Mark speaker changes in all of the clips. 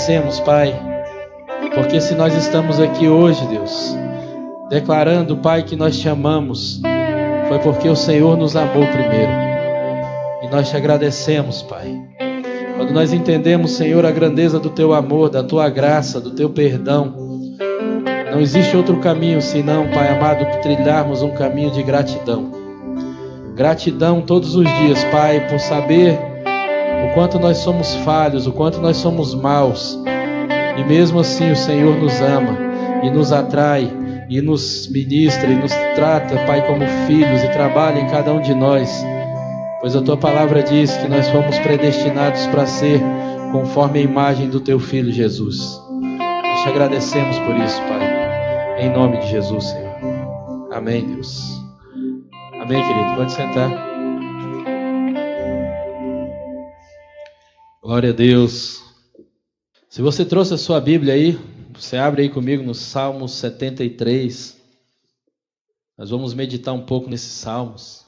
Speaker 1: agradecemos, Pai, porque se nós estamos aqui hoje, Deus, declarando, Pai, que nós te amamos, foi porque o Senhor nos amou primeiro. E nós te agradecemos, Pai. Quando nós entendemos, Senhor, a grandeza do teu amor, da tua graça, do teu perdão, não existe outro caminho senão, Pai amado, que trilharmos um caminho de gratidão. Gratidão todos os dias, Pai, por saber o quanto nós somos falhos, o quanto nós somos maus. E mesmo assim o Senhor nos ama e nos atrai e nos ministra e nos trata, Pai, como filhos e trabalha em cada um de nós. Pois a tua palavra diz que nós fomos predestinados para ser conforme a imagem do teu Filho Jesus. Nós te agradecemos por isso, Pai, em nome de Jesus, Senhor. Amém, Deus. Amém, querido. Pode sentar. Glória a Deus. Se você trouxe a sua Bíblia aí, você abre aí comigo no Salmo 73. Nós vamos meditar um pouco nesses salmos.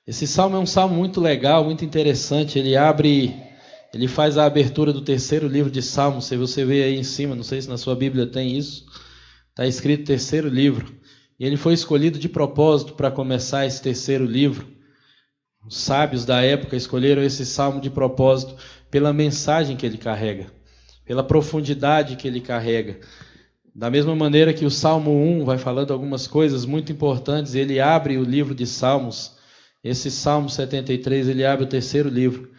Speaker 1: Esse salmo é um salmo muito legal, muito interessante. Ele faz a abertura do terceiro livro de Salmos. Se você vê aí em cima, não sei se na sua Bíblia tem isso, está escrito terceiro livro. E ele foi escolhido de propósito para começar esse terceiro livro. Os sábios da época escolheram esse salmo de propósito pela mensagem que ele carrega, pela profundidade que ele carrega. Da mesma maneira que o Salmo 1 vai falando algumas coisas muito importantes, ele abre o livro de Salmos. Esse Salmo 73, ele abre o terceiro livro.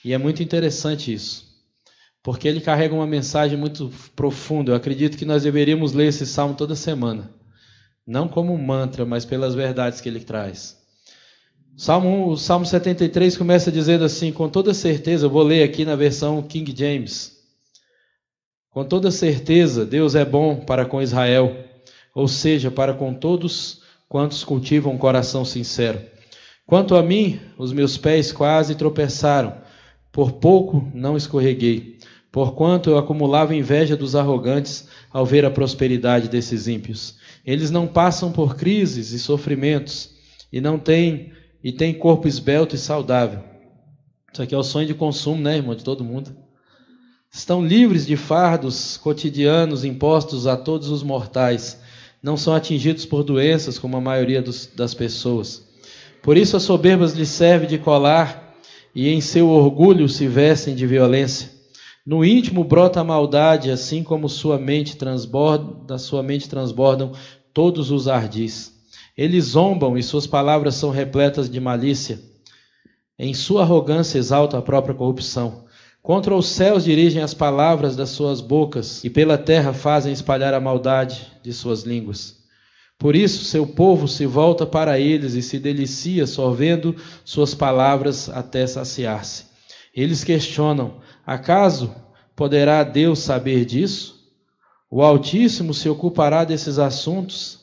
Speaker 1: E é muito interessante isso, porque ele carrega uma mensagem muito profunda. Eu acredito que nós deveríamos ler esse salmo toda semana. Não como um mantra, mas pelas verdades que ele traz. O Salmo 73 começa dizendo assim, com toda certeza, eu vou ler aqui na versão King James. Com toda certeza, Deus é bom para com Israel, ou seja, para com todos quantos cultivam um coração sincero. Quanto a mim, os meus pés quase tropeçaram, por pouco não escorreguei, porquanto eu acumulava inveja dos arrogantes ao ver a prosperidade desses ímpios. Eles não passam por crises e sofrimentos, e têm corpo esbelto e saudável. Isso aqui é o sonho de consumo, né, irmão, de todo mundo. Estão livres de fardos cotidianos impostos a todos os mortais. Não são atingidos por doenças, como a maioria das pessoas. Por isso as soberbas lhes servem de colar, e em seu orgulho se vestem de violência. No íntimo brota a maldade, assim como da sua mente transbordam todos os ardis. Eles zombam e suas palavras são repletas de malícia. Em sua arrogância exaltam a própria corrupção. Contra os céus dirigem as palavras das suas bocas, e pela terra fazem espalhar a maldade de suas línguas. Por isso seu povo se volta para eles e se delicia sorvendo suas palavras até saciar-se. Eles questionam, acaso poderá Deus saber disso? O Altíssimo se ocupará desses assuntos?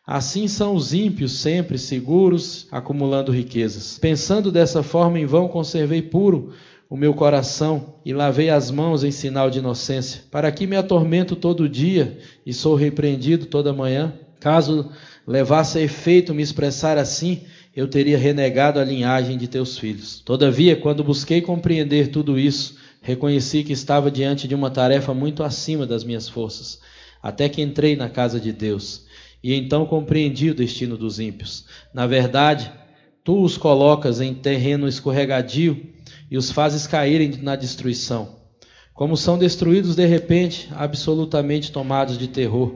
Speaker 1: Assim são os ímpios sempre seguros, acumulando riquezas. Pensando dessa forma, em vão conservei puro o meu coração e lavei as mãos em sinal de inocência. Para que me atormento todo dia e sou repreendido toda manhã? Caso levasse a efeito me expressar assim, eu teria renegado a linhagem de teus filhos. Todavia, quando busquei compreender tudo isso, reconheci que estava diante de uma tarefa muito acima das minhas forças, até que entrei na casa de Deus, e então compreendi o destino dos ímpios. Na verdade, tu os colocas em terreno escorregadio e os fazes caírem na destruição. Como são destruídos de repente, absolutamente tomados de terror.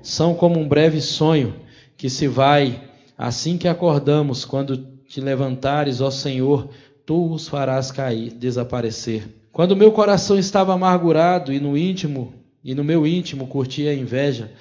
Speaker 1: São como um breve sonho que se vai assim que acordamos. Quando te levantares, ó Senhor, tu os farás cair, desaparecer. Quando meu coração estava amargurado e no meu íntimo curtia a inveja,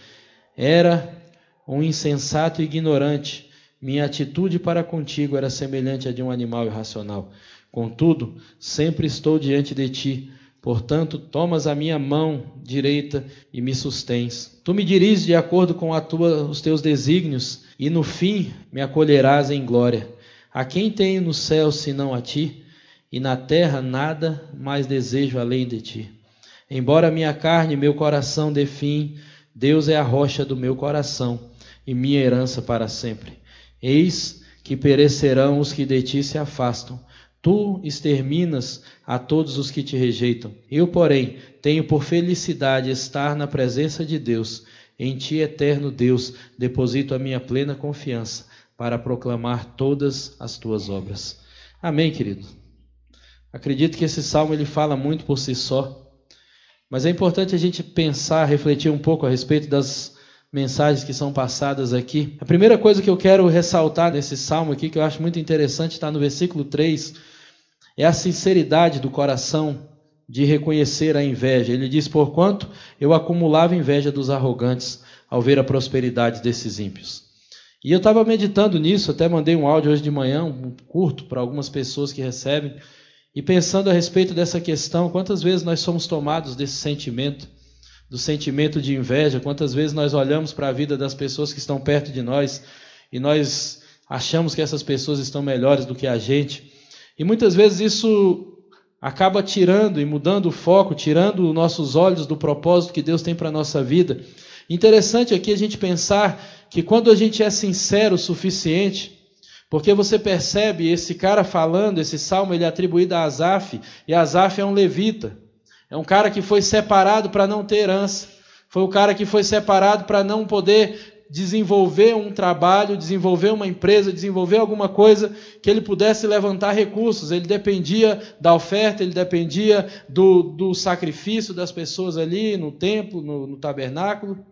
Speaker 1: era um insensato e ignorante. Minha atitude para contigo era semelhante à de um animal irracional. Contudo, sempre estou diante de ti. Portanto, tomas a minha mão direita e me sustens. Tu me diriges de acordo com os teus desígnios, e no fim me acolherás em glória. A quem tenho no céu senão a ti? E na terra nada mais desejo além de ti. Embora minha carne e meu coração dê fim, Deus é a rocha do meu coração e minha herança para sempre. Eis que perecerão os que de ti se afastam. Tu exterminas a todos os que te rejeitam. Eu, porém, tenho por felicidade estar na presença de Deus. Em ti, eterno Deus, deposito a minha plena confiança para proclamar todas as tuas obras. Amém, querido? Acredito que esse salmo ele fala muito por si só, mas é importante a gente pensar, refletir um pouco a respeito das mensagens que são passadas aqui. A primeira coisa que eu quero ressaltar nesse salmo aqui, que eu acho muito interessante, está no versículo 3, é a sinceridade do coração de reconhecer a inveja. Ele diz: porquanto eu acumulava inveja dos arrogantes ao ver a prosperidade desses ímpios. E eu estava meditando nisso, até mandei um áudio hoje de manhã, um curto, para algumas pessoas que recebem, e pensando a respeito dessa questão, quantas vezes nós somos tomados desse sentimento, do sentimento de inveja, quantas vezes nós olhamos para a vida das pessoas que estão perto de nós e nós achamos que essas pessoas estão melhores do que a gente. E muitas vezes isso acaba tirando e mudando o foco, tirando os nossos olhos do propósito que Deus tem para a nossa vida. Interessante aqui a gente pensar que quando a gente é sincero o suficiente, porque você percebe esse cara falando, esse salmo ele é atribuído a Asaf, e Asaf é um levita, é um cara que foi separado para não ter herança, foi o cara que foi separado para não poder desenvolver um trabalho, desenvolver uma empresa, desenvolver alguma coisa que ele pudesse levantar recursos. Ele dependia da oferta, ele dependia do sacrifício das pessoas ali no templo, no tabernáculo.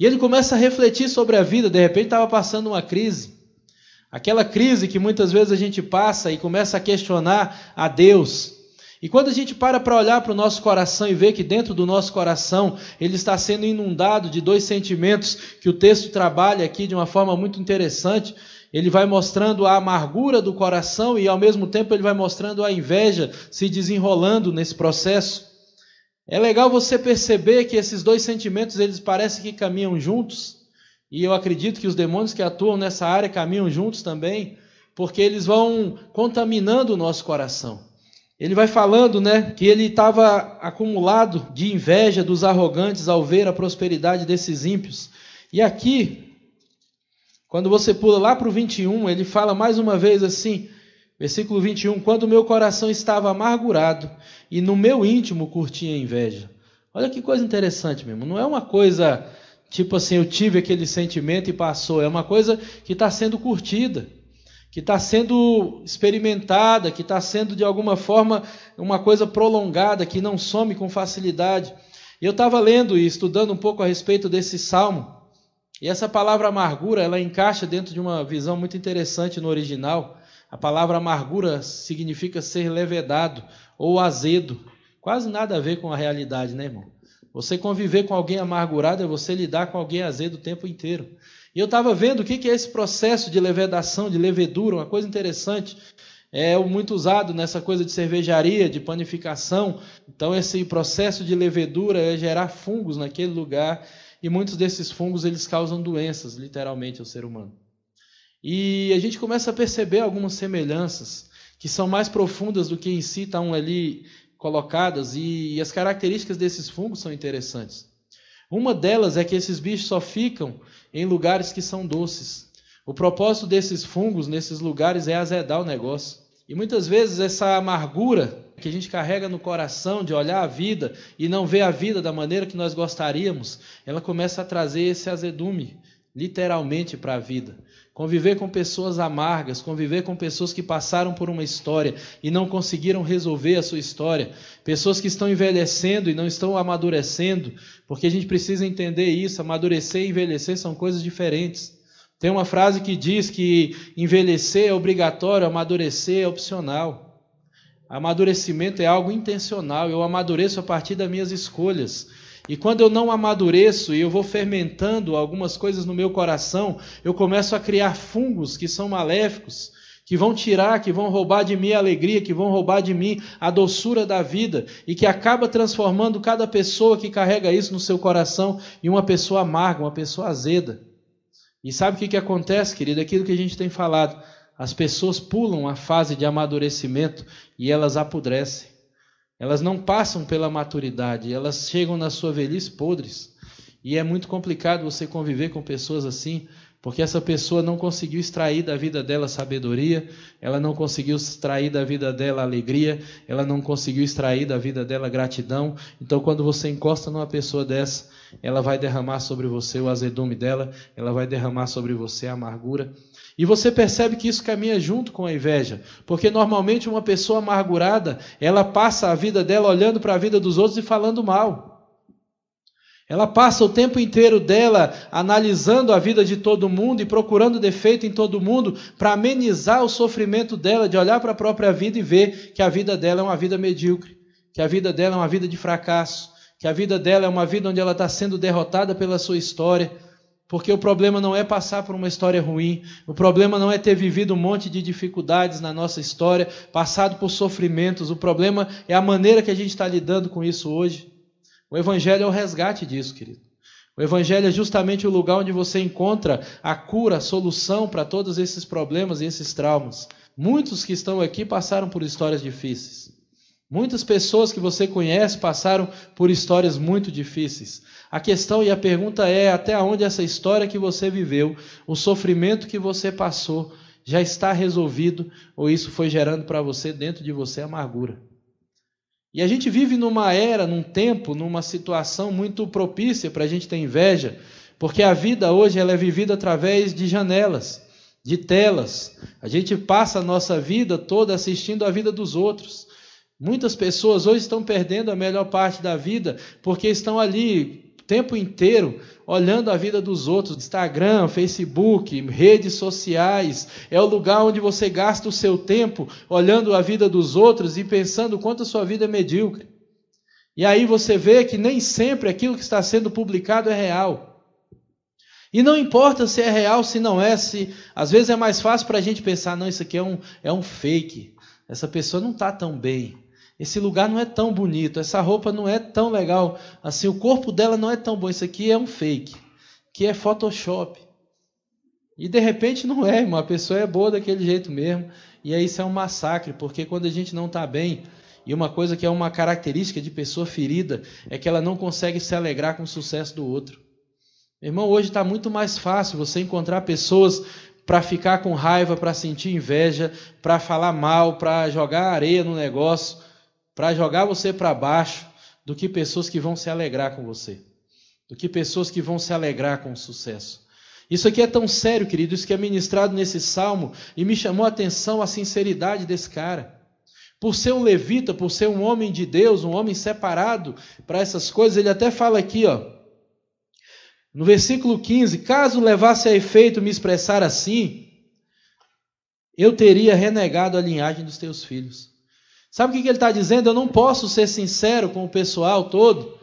Speaker 1: E ele começa a refletir sobre a vida, de repente estava passando uma crise. Aquela crise que muitas vezes a gente passa e começa a questionar a Deus. E quando a gente para olhar para o nosso coração e ver que dentro do nosso coração ele está sendo inundado de dois sentimentos que o texto trabalha aqui de uma forma muito interessante, ele vai mostrando a amargura do coração e ao mesmo tempo ele vai mostrando a inveja se desenrolando nesse processo. É legal você perceber que esses dois sentimentos eles parecem que caminham juntos, e eu acredito que os demônios que atuam nessa área caminham juntos também, porque eles vão contaminando o nosso coração. Ele vai falando, que ele estava acumulado de inveja dos arrogantes ao ver a prosperidade desses ímpios. E aqui, quando você pula lá para o 21, ele fala mais uma vez assim, versículo 21, quando o meu coração estava amargurado e no meu íntimo curtia inveja. Olha que coisa interessante mesmo, não é uma coisa tipo assim, eu tive aquele sentimento e passou, é uma coisa que está sendo curtida, que está sendo experimentada, que está sendo de alguma forma uma coisa prolongada, que não some com facilidade. Eu estava lendo e estudando um pouco a respeito desse salmo, e essa palavra amargura, ela encaixa dentro de uma visão muito interessante no original. A palavra amargura significa ser levedado ou azedo, quase nada a ver com a realidade, né, irmão? Você conviver com alguém amargurado é você lidar com alguém azedo o tempo inteiro. E eu estava vendo o que é esse processo de levedação, de levedura, uma coisa interessante. É muito usado nessa coisa de cervejaria, de panificação. Então esse processo de levedura é gerar fungos naquele lugar, e muitos desses fungos eles causam doenças, literalmente, ao ser humano. E a gente começa a perceber algumas semelhanças que são mais profundas do que em si estão ali colocadas, e as características desses fungos são interessantes. Uma delas é que esses bichos só ficam em lugares que são doces. O propósito desses fungos nesses lugares é azedar o negócio. E muitas vezes essa amargura que a gente carrega no coração de olhar a vida e não ver a vida da maneira que nós gostaríamos, ela começa a trazer esse azedume, literalmente, para a vida. Conviver com pessoas amargas, conviver com pessoas que passaram por uma história e não conseguiram resolver a sua história, pessoas que estão envelhecendo e não estão amadurecendo, porque a gente precisa entender isso, amadurecer e envelhecer são coisas diferentes. Tem uma frase que diz que envelhecer é obrigatório, amadurecer é opcional. Amadurecimento é algo intencional, eu amadureço a partir das minhas escolhas. E quando eu não amadureço e eu vou fermentando algumas coisas no meu coração, eu começo a criar fungos que são maléficos, que vão tirar, que vão roubar de mim a alegria, que vão roubar de mim a doçura da vida, e que acaba transformando cada pessoa que carrega isso no seu coração em uma pessoa amarga, uma pessoa azeda. E sabe o que acontece, querido? Aquilo que a gente tem falado. As pessoas pulam a fase de amadurecimento e elas apodrecem. Elas não passam pela maturidade, elas chegam na sua velhice podres. E é muito complicado você conviver com pessoas assim, Porque essa pessoa não conseguiu extrair da vida dela sabedoria, ela não conseguiu extrair da vida dela alegria, ela não conseguiu extrair da vida dela gratidão. Então, quando você encosta numa pessoa dessa, ela vai derramar sobre você o azedume dela, ela vai derramar sobre você a amargura. E você percebe que isso caminha junto com a inveja, porque normalmente uma pessoa amargurada, ela passa a vida dela olhando para a vida dos outros e falando mal. Ela passa o tempo inteiro dela analisando a vida de todo mundo e procurando defeito em todo mundo para amenizar o sofrimento dela de olhar para a própria vida e ver que a vida dela é uma vida medíocre, que a vida dela é uma vida de fracasso, que a vida dela é uma vida onde ela está sendo derrotada pela sua história, porque o problema não é passar por uma história ruim, o problema não é ter vivido um monte de dificuldades na nossa história, passado por sofrimentos, o problema é a maneira que a gente está lidando com isso hoje. O Evangelho é o resgate disso, querido. O Evangelho é justamente o lugar onde você encontra a cura, a solução para todos esses problemas e esses traumas. Muitos que estão aqui passaram por histórias difíceis. Muitas pessoas que você conhece passaram por histórias muito difíceis. A questão e a pergunta é até onde essa história que você viveu, o sofrimento que você passou, já está resolvido ou isso foi gerando para você, dentro de você, amargura. E a gente vive numa era, num tempo, numa situação muito propícia para a gente ter inveja, porque a vida hoje ela é vivida através de janelas, de telas. A gente passa a nossa vida toda assistindo a vida dos outros. Muitas pessoas hoje estão perdendo a melhor parte da vida porque estão ali o tempo inteiro olhando a vida dos outros. Instagram, Facebook, redes sociais, é o lugar onde você gasta o seu tempo olhando a vida dos outros e pensando o quanto a sua vida é medíocre. E aí você vê que nem sempre aquilo que está sendo publicado é real. E não importa se é real, se não é, às vezes é mais fácil para a gente pensar, não, isso aqui é um fake, essa pessoa não está tão bem. Esse lugar não é tão bonito, essa roupa não é tão legal, assim, o corpo dela não é tão bom, isso aqui é um fake, que é Photoshop. E de repente não é, irmão, a pessoa é boa daquele jeito mesmo, e aí isso é um massacre, porque quando a gente não está bem, e uma coisa que é uma característica de pessoa ferida, é que ela não consegue se alegrar com o sucesso do outro. Irmão, hoje está muito mais fácil você encontrar pessoas para ficar com raiva, para sentir inveja, para falar mal, para jogar areia no negócio, para jogar você para baixo, do que pessoas que vão se alegrar com você, do que pessoas que vão se alegrar com o sucesso. Isso aqui é tão sério, querido, isso que é ministrado nesse salmo, e me chamou a atenção a sinceridade desse cara. Por ser um levita, por ser um homem de Deus, um homem separado para essas coisas, ele até fala aqui, no versículo 15, caso levasse a efeito me expressar assim, eu teria renegado a linhagem dos teus filhos. Sabe o que ele está dizendo? Eu não posso ser sincero com o pessoal todo,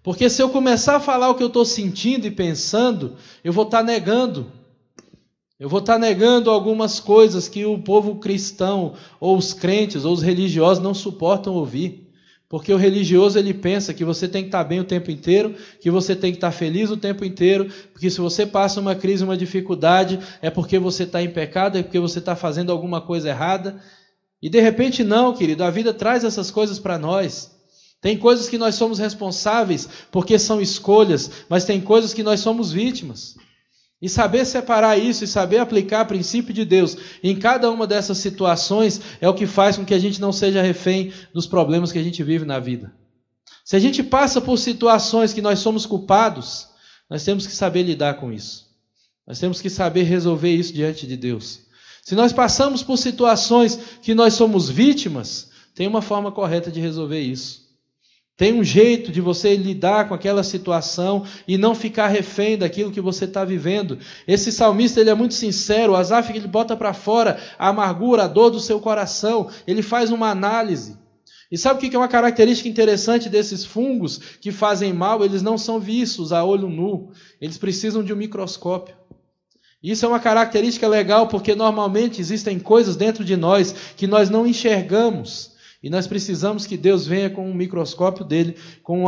Speaker 1: porque se eu começar a falar o que eu estou sentindo e pensando, eu vou estar negando. Eu vou estar negando algumas coisas que o povo cristão, ou os crentes, ou os religiosos não suportam ouvir. Porque o religioso ele pensa que você tem que estar bem o tempo inteiro, que você tem que estar feliz o tempo inteiro, porque se você passa uma crise, uma dificuldade, é porque você está em pecado, é porque você está fazendo alguma coisa errada. E de repente não, querido, a vida traz essas coisas para nós. Tem coisas que nós somos responsáveis porque são escolhas, mas tem coisas que nós somos vítimas. E saber separar isso e saber aplicar o princípio de Deus em cada uma dessas situações é o que faz com que a gente não seja refém dos problemas que a gente vive na vida. Se a gente passa por situações que nós somos culpados, nós temos que saber lidar com isso. Nós temos que saber resolver isso diante de Deus. Se nós passamos por situações que nós somos vítimas, tem uma forma correta de resolver isso. Tem um jeito de você lidar com aquela situação e não ficar refém daquilo que você está vivendo. Esse salmista ele é muito sincero, o Asaf ele bota para fora a amargura, a dor do seu coração, ele faz uma análise. E sabe o que é uma característica interessante desses fungos que fazem mal? Eles não são vistos a olho nu, eles precisam de um microscópio. Isso é uma característica legal porque normalmente existem coisas dentro de nós que nós não enxergamos. E nós precisamos que Deus venha com o microscópio dele, com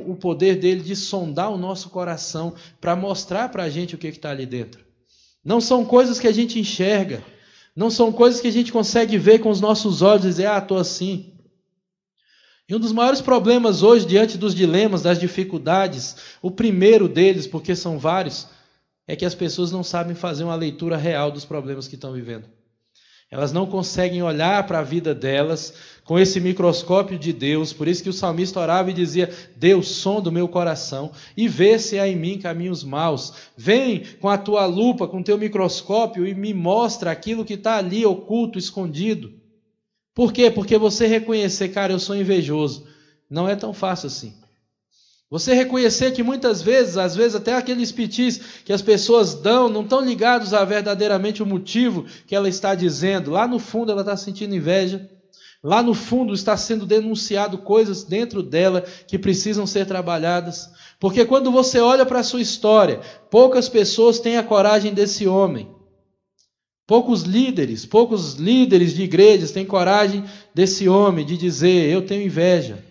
Speaker 1: o poder dele de sondar o nosso coração para mostrar para a gente o que está ali dentro. Não são coisas que a gente enxerga, não são coisas que a gente consegue ver com os nossos olhos e dizer, estou assim. E um dos maiores problemas hoje, diante dos dilemas, das dificuldades, o primeiro deles, porque são vários, é que as pessoas não sabem fazer uma leitura real dos problemas que estão vivendo. Elas não conseguem olhar para a vida delas com esse microscópio de Deus. Por isso que o salmista orava e dizia: Deus, sonda o meu coração e vê se há em mim caminhos maus. Vem com a tua lupa, com o teu microscópio e me mostra aquilo que está ali oculto, escondido. Por quê? Porque você reconhecer, cara, eu sou invejoso, não é tão fácil assim. Você reconhecer que muitas vezes, às vezes até aqueles pitis que as pessoas dão, não estão ligados a verdadeiramente o motivo que ela está dizendo. Lá no fundo ela está sentindo inveja. Lá no fundo está sendo denunciado coisas dentro dela que precisam ser trabalhadas. Porque quando você olha para a sua história, poucas pessoas têm a coragem desse homem. Poucos líderes de igrejas têm coragem desse homem de dizer: eu tenho inveja.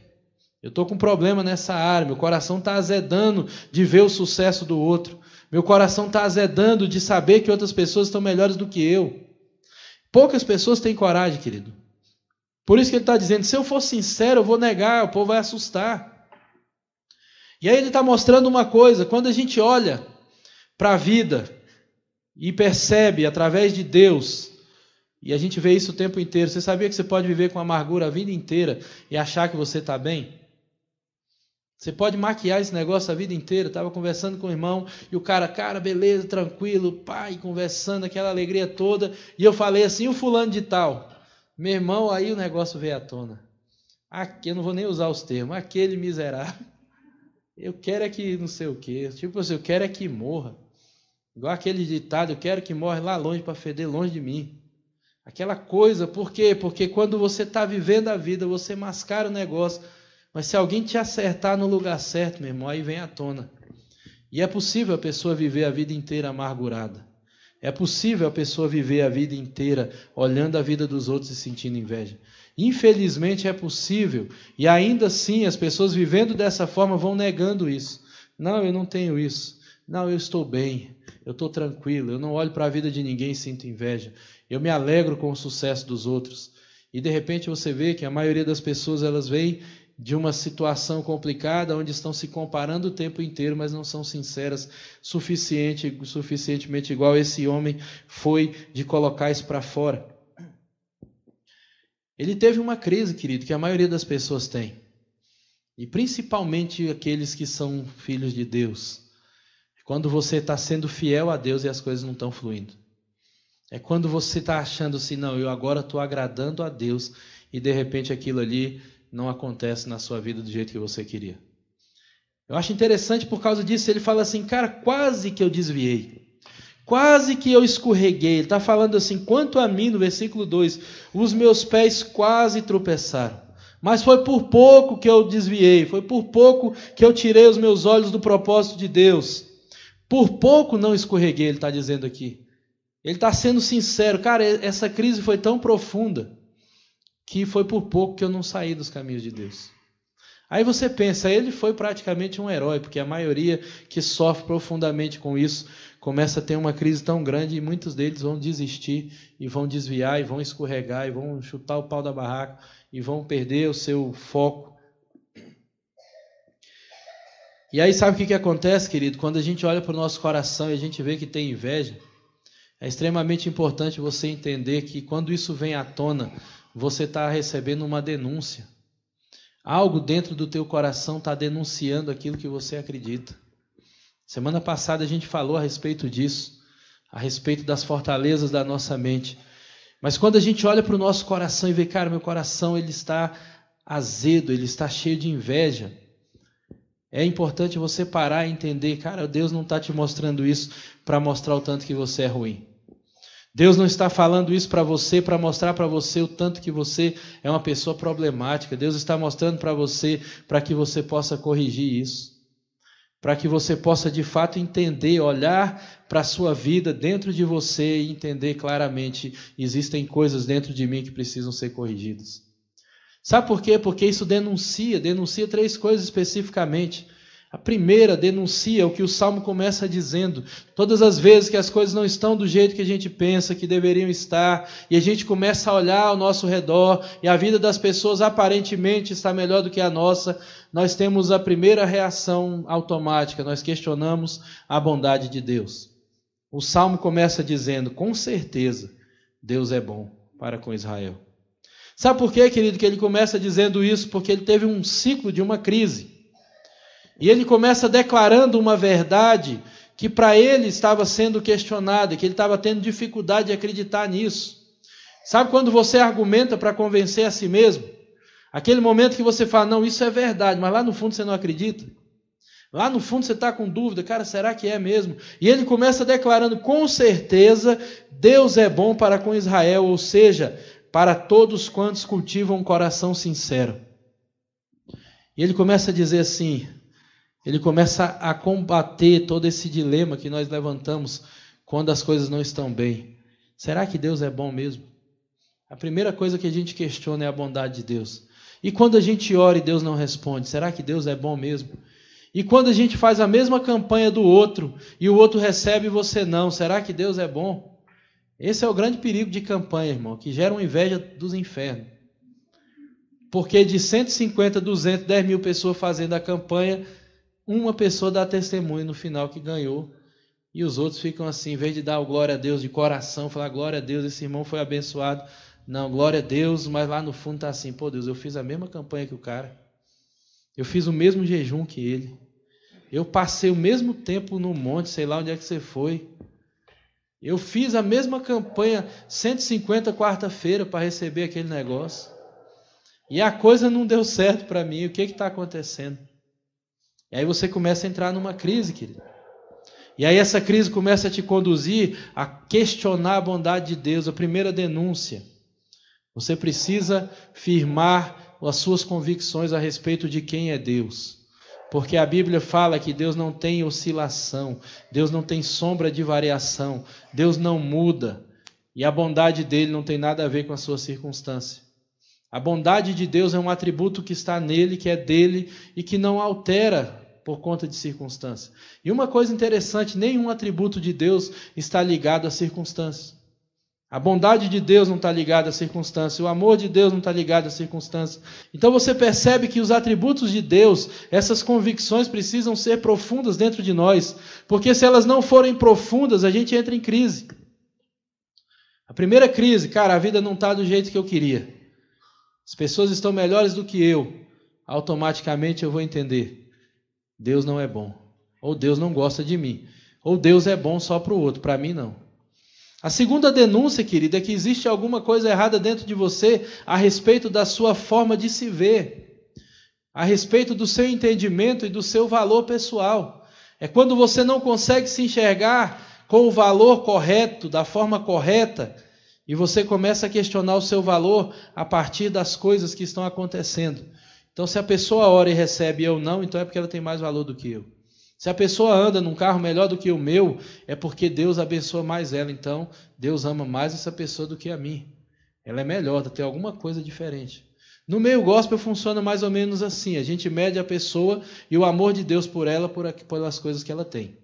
Speaker 1: Eu estou com um problema nessa área, meu coração está azedando de ver o sucesso do outro. Meu coração está azedando de saber que outras pessoas estão melhores do que eu. Poucas pessoas têm coragem, querido. Por isso que ele está dizendo: se eu for sincero, eu vou negar, o povo vai assustar. E aí ele está mostrando uma coisa: quando a gente olha para a vida e percebe através de Deus, e a gente vê isso o tempo inteiro. Você sabia que você pode viver com amargura a vida inteira e achar que você está bem? Você pode maquiar esse negócio a vida inteira. Estava conversando com o irmão e o cara, beleza, tranquilo, pai, conversando, aquela alegria toda. E eu falei assim: o fulano de tal? Meu irmão, aí o negócio veio à tona. Aqui, eu não vou nem usar os termos, aquele miserável. Eu quero é que não sei o quê. Tipo assim, eu quero é que morra. Igual aquele ditado: eu quero que morra lá longe para feder longe de mim. Aquela coisa, por quê? Porque quando você está vivendo a vida, você mascara o negócio. Mas se alguém te acertar no lugar certo, meu irmão, aí vem à tona. E é possível a pessoa viver a vida inteira amargurada. É possível a pessoa viver a vida inteira olhando a vida dos outros e sentindo inveja. Infelizmente é possível. E ainda assim as pessoas vivendo dessa forma vão negando isso. Não, eu não tenho isso. Não, eu estou bem. Eu estou tranquilo. Eu não olho para a vida de ninguém e sinto inveja. Eu me alegro com o sucesso dos outros. E de repente você vê que a maioria das pessoas elas vêm de uma situação complicada, onde estão se comparando o tempo inteiro, mas não são sinceras suficientemente igual esse homem foi de colocar isso para fora. Ele teve uma crise, querido, que a maioria das pessoas tem. E principalmente aqueles que são filhos de Deus. Quando você está sendo fiel a Deus e as coisas não estão fluindo. É quando você está achando assim: não, eu agora estou agradando a Deus, e de repente aquilo ali não acontece na sua vida do jeito que você queria. Eu acho interessante por causa disso. Ele fala assim: cara, quase que eu desviei. Quase que eu escorreguei. Ele está falando assim: quanto a mim, no versículo 2, os meus pés quase tropeçaram. Mas foi por pouco que eu desviei. Foi por pouco que eu tirei os meus olhos do propósito de Deus. Por pouco não escorreguei, ele está dizendo aqui. Ele está sendo sincero. Cara, essa crise foi tão profunda que foi por pouco que eu não saí dos caminhos de Deus. Aí você pensa: ele foi praticamente um herói, porque a maioria que sofre profundamente com isso começa a ter uma crise tão grande e muitos deles vão desistir e vão desviar e vão escorregar e vão chutar o pau da barraca e vão perder o seu foco. E aí sabe o que acontece, querido? Quando a gente olha para o nosso coração e a gente vê que tem inveja, é extremamente importante você entender que quando isso vem à tona, você está recebendo uma denúncia. Algo dentro do teu coração está denunciando aquilo que você acredita. Semana passada a gente falou a respeito disso, a respeito das fortalezas da nossa mente. Mas quando a gente olha para o nosso coração e vê: cara, meu coração ele está azedo, ele está cheio de inveja. É importante você parar e entender: cara, Deus não está te mostrando isso para mostrar o tanto que você é ruim. Deus não está falando isso para você para mostrar para você o tanto que você é uma pessoa problemática. Deus está mostrando para você para que você possa corrigir isso. Para que você possa de fato entender, olhar para a sua vida dentro de você e entender claramente: existem coisas dentro de mim que precisam ser corrigidas. Sabe por quê? Porque isso denuncia 3 coisas especificamente. A primeira denuncia o que o Salmo começa dizendo. Todas as vezes que as coisas não estão do jeito que a gente pensa que deveriam estar, e a gente começa a olhar ao nosso redor, e a vida das pessoas aparentemente está melhor do que a nossa, nós temos a primeira reação automática: nós questionamos a bondade de Deus. O Salmo começa dizendo, com certeza, Deus é bom para com Israel. Sabe por quê, querido, que ele começa dizendo isso? Porque ele teve um ciclo de uma crise. E ele começa declarando uma verdade que para ele estava sendo questionada, que ele estava tendo dificuldade de acreditar nisso. Sabe quando você argumenta para convencer a si mesmo? Aquele momento que você fala, não, isso é verdade, mas lá no fundo você não acredita. Lá no fundo você está com dúvida, cara, será que é mesmo? E ele começa declarando, com certeza, Deus é bom para com Israel, ou seja, para todos quantos cultivam um coração sincero. E ele começa a dizer assim, ele começa a combater todo esse dilema que nós levantamos quando as coisas não estão bem. Será que Deus é bom mesmo? A primeira coisa que a gente questiona é a bondade de Deus. E quando a gente ora e Deus não responde, será que Deus é bom mesmo? E quando a gente faz a mesma campanha do outro e o outro recebe e você não, será que Deus é bom? Esse é o grande perigo de campanha, irmão, que gera uma inveja dos infernos. Porque de 150, 200, 10 mil pessoas fazendo a campanha, uma pessoa dá testemunho no final que ganhou. E os outros ficam assim, em vez de dar o glória a Deus de coração, falar glória a Deus, esse irmão foi abençoado. Não, glória a Deus, mas lá no fundo está assim, pô Deus, eu fiz a mesma campanha que o cara. Eu fiz o mesmo jejum que ele. Eu passei o mesmo tempo no monte, sei lá onde é que você foi. Eu fiz a mesma campanha, 150 quarta-feira para receber aquele negócio. E a coisa não deu certo para mim. O que está acontecendo? E aí você começa a entrar numa crise, querido. E aí essa crise começa a te conduzir a questionar a bondade de Deus. A primeira denúncia. Você precisa firmar as suas convicções a respeito de quem é Deus. Porque a Bíblia fala que Deus não tem oscilação, Deus não tem sombra de variação, Deus não muda. E a bondade dele não tem nada a ver com a sua circunstância. A bondade de Deus é um atributo que está nele, que é dele e que não altera por conta de circunstância. E uma coisa interessante, nenhum atributo de Deus está ligado às circunstâncias. A bondade de Deus não está ligada à circunstância, o amor de Deus não está ligado à circunstância. Então você percebe que os atributos de Deus, essas convicções precisam ser profundas dentro de nós, porque se elas não forem profundas, a gente entra em crise. A primeira crise, cara, a vida não está do jeito que eu queria. As pessoas estão melhores do que eu. Automaticamente eu vou entender, Deus não é bom, ou Deus não gosta de mim, ou Deus é bom só para o outro, para mim não. A segunda denúncia, querida, é que existe alguma coisa errada dentro de você a respeito da sua forma de se ver, a respeito do seu entendimento e do seu valor pessoal. É quando você não consegue se enxergar com o valor correto, da forma correta, e você começa a questionar o seu valor a partir das coisas que estão acontecendo. Então, se a pessoa ora e recebe e eu não, então é porque ela tem mais valor do que eu. Se a pessoa anda num carro melhor do que o meu, é porque Deus abençoa mais ela. Então, Deus ama mais essa pessoa do que a mim. Ela é melhor, tem alguma coisa diferente. No meio gospel funciona mais ou menos assim. A gente mede a pessoa e o amor de Deus por ela, pelas coisas que ela tem.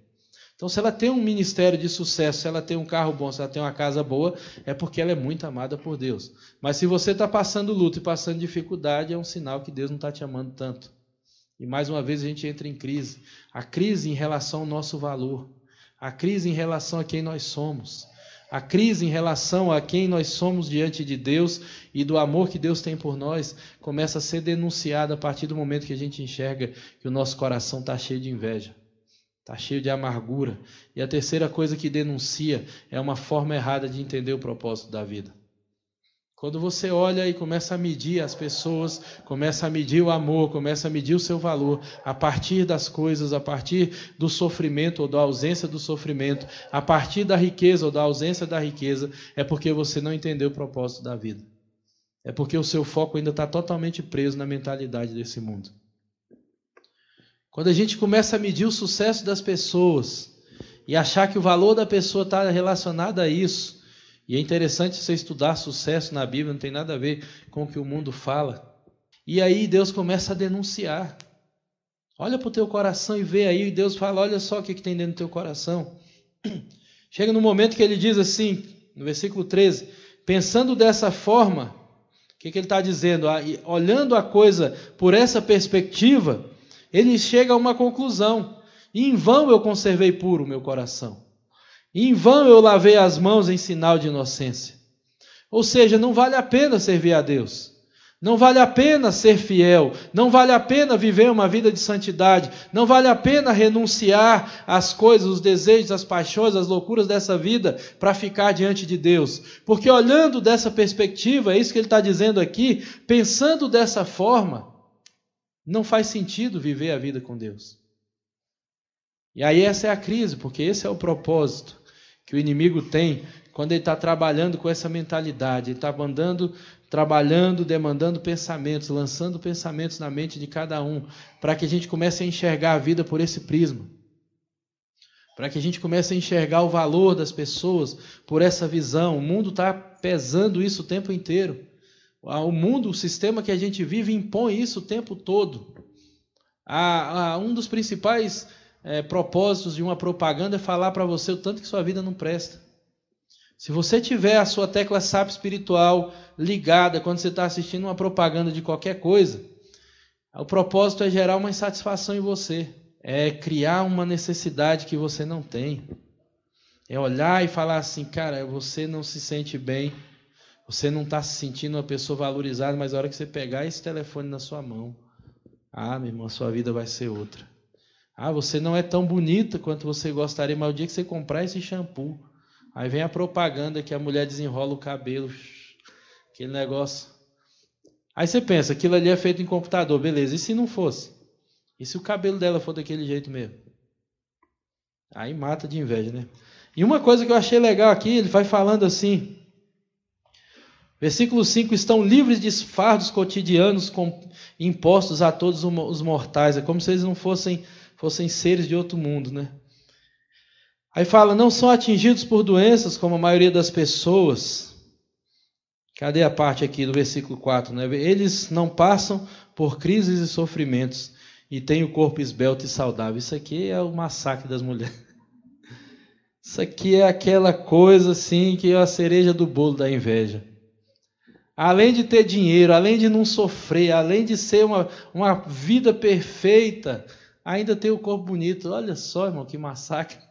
Speaker 1: Então, se ela tem um ministério de sucesso, se ela tem um carro bom, se ela tem uma casa boa, é porque ela é muito amada por Deus. Mas se você está passando luta e passando dificuldade, é um sinal que Deus não está te amando tanto. E mais uma vez a gente entra em crise. A crise em relação ao nosso valor. A crise em relação a quem nós somos. A crise em relação a quem nós somos diante de Deus e do amor que Deus tem por nós começa a ser denunciada a partir do momento que a gente enxerga que o nosso coração está cheio de inveja. Está cheio de amargura. E a terceira coisa que denuncia é uma forma errada de entender o propósito da vida. Quando você olha e começa a medir as pessoas, começa a medir o amor, começa a medir o seu valor a partir das coisas, a partir do sofrimento ou da ausência do sofrimento, a partir da riqueza ou da ausência da riqueza, é porque você não entendeu o propósito da vida. É porque o seu foco ainda está totalmente preso na mentalidade desse mundo. Quando a gente começa a medir o sucesso das pessoas e achar que o valor da pessoa está relacionado a isso, e é interessante você estudar sucesso na Bíblia, não tem nada a ver com o que o mundo fala. E aí Deus começa a denunciar. Olha para o teu coração e vê aí, e Deus fala, olha só o que tem dentro do teu coração. Chega no momento que ele diz assim, no versículo 13, pensando dessa forma, o que ele está dizendo? Olhando a coisa por essa perspectiva, ele chega a uma conclusão. E em vão eu conservei puro o meu coração. E em vão eu lavei as mãos em sinal de inocência. Ou seja, não vale a pena servir a Deus. Não vale a pena ser fiel. Não vale a pena viver uma vida de santidade. Não vale a pena renunciar às coisas, os desejos, as paixões, as loucuras dessa vida para ficar diante de Deus. Porque olhando dessa perspectiva, é isso que ele está dizendo aqui, pensando dessa forma, não faz sentido viver a vida com Deus. E aí essa é a crise, porque esse é o propósito que o inimigo tem quando ele está trabalhando com essa mentalidade. Ele está trabalhando, demandando pensamentos, lançando pensamentos na mente de cada um, para que a gente comece a enxergar a vida por esse prisma. Para que a gente comece a enxergar o valor das pessoas por essa visão. O mundo está pesando isso o tempo inteiro. O mundo, o sistema que a gente vive, impõe isso o tempo todo. Um dos principais propósitos de uma propaganda é falar para você o tanto que sua vida não presta. Se você tiver a sua tecla SAP espiritual ligada quando você está assistindo uma propaganda de qualquer coisa, o propósito é gerar uma insatisfação em você, é criar uma necessidade que você não tem, é olhar e falar assim, cara, você não se sente bem, você não está se sentindo uma pessoa valorizada, mas a hora que você pegar esse telefone na sua mão, meu irmão, a sua vida vai ser outra. Você não é tão bonita quanto você gostaria, mas o dia que você comprar esse shampoo, aí vem a propaganda que a mulher desenrola o cabelo, aquele negócio. Aí você pensa, aquilo ali é feito em computador, beleza, e se não fosse? E se o cabelo dela for daquele jeito mesmo? Aí mata de inveja, né? E uma coisa que eu achei legal aqui, ele vai falando assim, versículo 5, estão livres de fardos cotidianos impostos a todos os mortais, é como se eles não fossem seres de outro mundo, né? Aí fala, não são atingidos por doenças como a maioria das pessoas. Cadê a parte aqui do versículo 4? Né? Eles não passam por crises e sofrimentos e têm o corpo esbelto e saudável. Isso aqui é o massacre das mulheres. Isso aqui é aquela coisa assim que é a cereja do bolo da inveja. Além de ter dinheiro, além de não sofrer, além de ser uma vida perfeita, ainda tem o corpo bonito. Olha só, irmão, que massacre.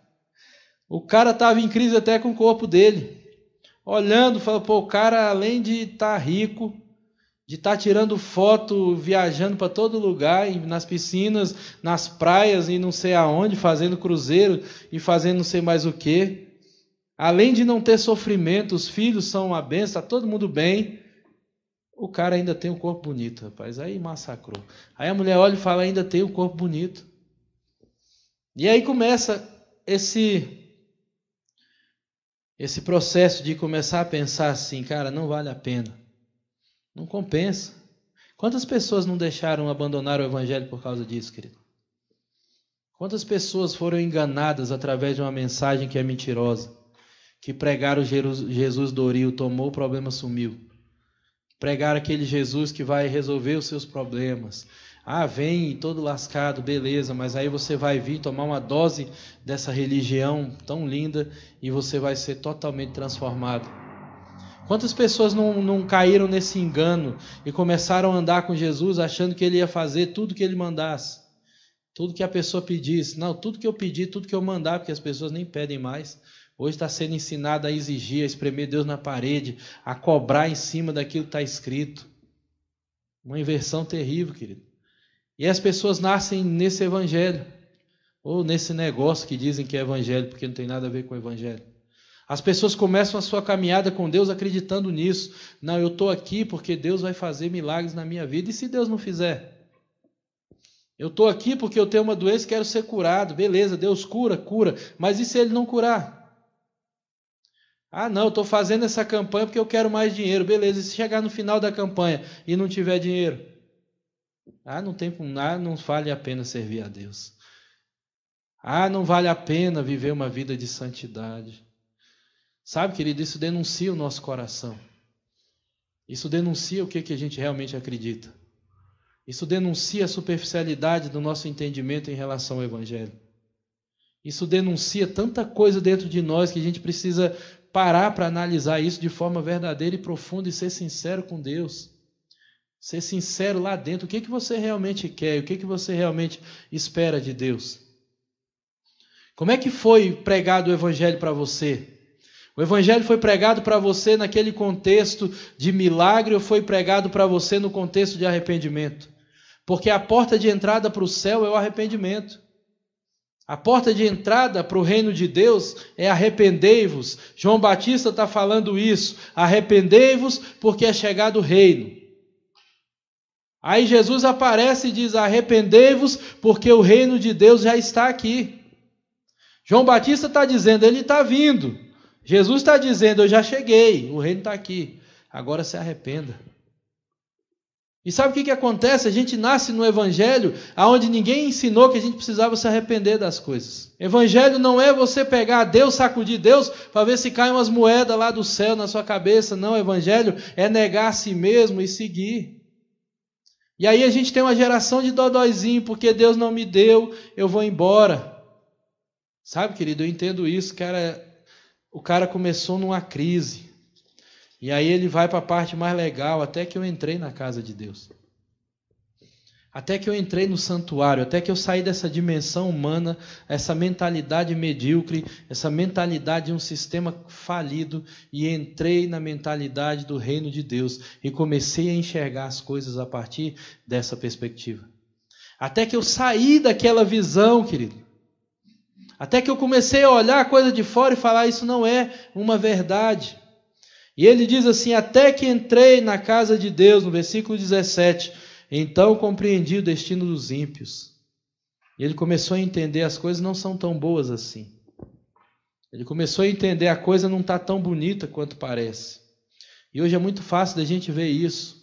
Speaker 1: O cara estava em crise até com o corpo dele. Olhando, falou, o cara, além de estar rico, de estar tirando foto, viajando para todo lugar, nas piscinas, nas praias e não sei aonde, fazendo cruzeiro e fazendo não sei mais o quê. Além de não ter sofrimento, os filhos são uma benção, está todo mundo bem. O cara ainda tem um corpo bonito, rapaz. Aí massacrou. Aí a mulher olha e fala, ainda tem um corpo bonito. E aí começa esse processo de começar a pensar assim, cara, não vale a pena. Não compensa. Quantas pessoas não deixaram abandonar o evangelho por causa disso, querido? Quantas pessoas foram enganadas através de uma mensagem que é mentirosa? Que pregaram Jesus Doril, tomou o problema, sumiu. Pregaram aquele Jesus que vai resolver os seus problemas. Vem todo lascado, beleza, mas aí você vai vir tomar uma dose dessa religião tão linda e você vai ser totalmente transformado. Quantas pessoas não caíram nesse engano e começaram a andar com Jesus achando que ele ia fazer tudo que ele mandasse? Tudo que a pessoa pedisse. Não, tudo que eu pedi, tudo que eu mandar, porque as pessoas nem pedem mais. Hoje está sendo ensinado a exigir, a espremer Deus na parede, a cobrar em cima daquilo que está escrito. Uma inversão terrível, querido. E as pessoas nascem nesse evangelho, ou nesse negócio que dizem que é evangelho, porque não tem nada a ver com o evangelho. As pessoas começam a sua caminhada com Deus acreditando nisso. Não, eu estou aqui porque Deus vai fazer milagres na minha vida. E se Deus não fizer? Eu estou aqui porque eu tenho uma doença e quero ser curado. Beleza, Deus cura. Mas e se Ele não curar? Não, eu estou fazendo essa campanha porque eu quero mais dinheiro. Beleza, e se chegar no final da campanha e não tiver dinheiro? Não vale a pena servir a Deus. Não vale a pena viver uma vida de santidade. Sabe, querido, isso denuncia o nosso coração. Isso denuncia o que a gente realmente acredita. Isso denuncia a superficialidade do nosso entendimento em relação ao Evangelho. Isso denuncia tanta coisa dentro de nós que a gente precisa parar para analisar isso de forma verdadeira e profunda e ser sincero com Deus. Ser sincero lá dentro. O que você realmente quer? O que você realmente espera de Deus? Como é que foi pregado o Evangelho para você? O Evangelho foi pregado para você naquele contexto de milagre ou foi pregado para você no contexto de arrependimento? Porque a porta de entrada para o céu é o arrependimento. A porta de entrada para o reino de Deus é arrependei-vos. João Batista está falando isso. Arrependei-vos porque é chegado o reino. Aí Jesus aparece e diz, arrependei-vos porque o reino de Deus já está aqui. João Batista está dizendo, ele está vindo. Jesus está dizendo, eu já cheguei, o reino está aqui. Agora se arrependa. E sabe o que acontece? A gente nasce no Evangelho onde ninguém ensinou que a gente precisava se arrepender das coisas. Evangelho não é você pegar Deus, sacudir Deus, para ver se caem umas moedas lá do céu na sua cabeça. Não, Evangelho é negar a si mesmo e seguir. E aí a gente tem uma geração de dodóizinho, porque Deus não me deu, eu vou embora. Sabe, querido, eu entendo isso, cara. O cara começou numa crise. E aí ele vai para a parte mais legal, até que eu entrei na casa de Deus. Até que eu entrei no santuário, até que eu saí dessa dimensão humana, essa mentalidade medíocre, essa mentalidade de um sistema falido, e entrei na mentalidade do reino de Deus e comecei a enxergar as coisas a partir dessa perspectiva. Até que eu saí daquela visão, querido. Até que eu comecei a olhar a coisa de fora e falar, isso não é uma verdade. E ele diz assim, até que entrei na casa de Deus, no versículo 17, então compreendi o destino dos ímpios. E ele começou a entender as coisas não são tão boas assim. Ele começou a entender a coisa não está tão bonita quanto parece. E hoje é muito fácil da gente ver isso.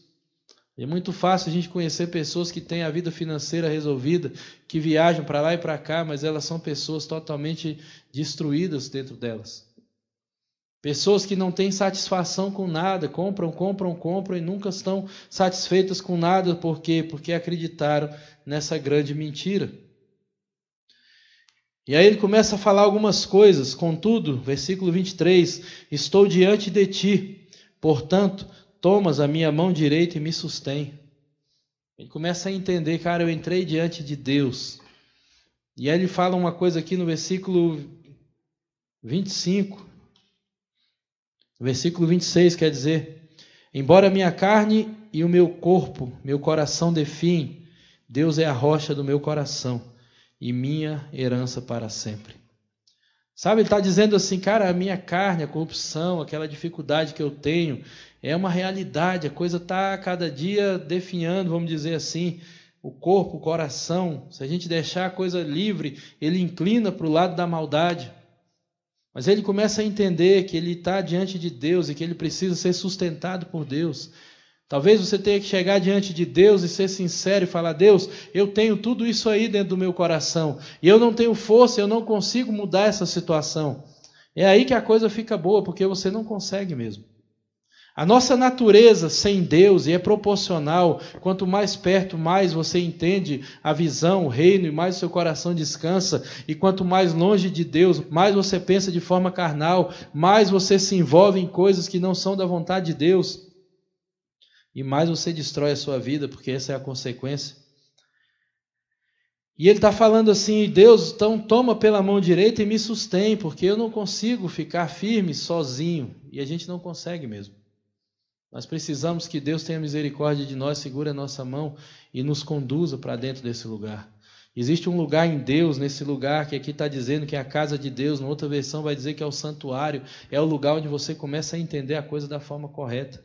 Speaker 1: É muito fácil a gente conhecer pessoas que têm a vida financeira resolvida, que viajam para lá e para cá, mas elas são pessoas totalmente destruídas dentro delas. Pessoas que não têm satisfação com nada, compram e nunca estão satisfeitas com nada. Por quê? Porque acreditaram nessa grande mentira. E aí ele começa a falar algumas coisas. Contudo, versículo 23, estou diante de ti, portanto, tomas a minha mão direita e me sustém. Ele começa a entender, cara, eu entrei diante de Deus. E aí ele fala uma coisa aqui no versículo 25. Versículo 26 quer dizer, embora minha carne e o meu corpo, meu coração defiem, Deus é a rocha do meu coração e minha herança para sempre. Sabe, ele está dizendo assim, cara, a minha carne, a corrupção, aquela dificuldade que eu tenho, é uma realidade, a coisa está cada dia definhando, vamos dizer assim, o corpo, o coração. Se a gente deixar a coisa livre, ele inclina para o lado da maldade. Mas ele começa a entender que ele está diante de Deus e que ele precisa ser sustentado por Deus. Talvez você tenha que chegar diante de Deus e ser sincero e falar, Deus, eu tenho tudo isso aí dentro do meu coração e eu não tenho força, eu não consigo mudar essa situação. É aí que a coisa fica boa, porque você não consegue mesmo. A nossa natureza sem Deus, e é proporcional, quanto mais perto, mais você entende a visão, o reino, e mais o seu coração descansa, e quanto mais longe de Deus, mais você pensa de forma carnal, mais você se envolve em coisas que não são da vontade de Deus, e mais você destrói a sua vida, porque essa é a consequência. E ele está falando assim, Deus, então toma pela mão direita e me sustém, porque eu não consigo ficar firme sozinho, e a gente não consegue mesmo. Nós precisamos que Deus tenha misericórdia de nós, segure a nossa mão e nos conduza para dentro desse lugar. Existe um lugar em Deus, nesse lugar que aqui está dizendo que é a casa de Deus, na outra versão vai dizer que é o santuário, é o lugar onde você começa a entender a coisa da forma correta.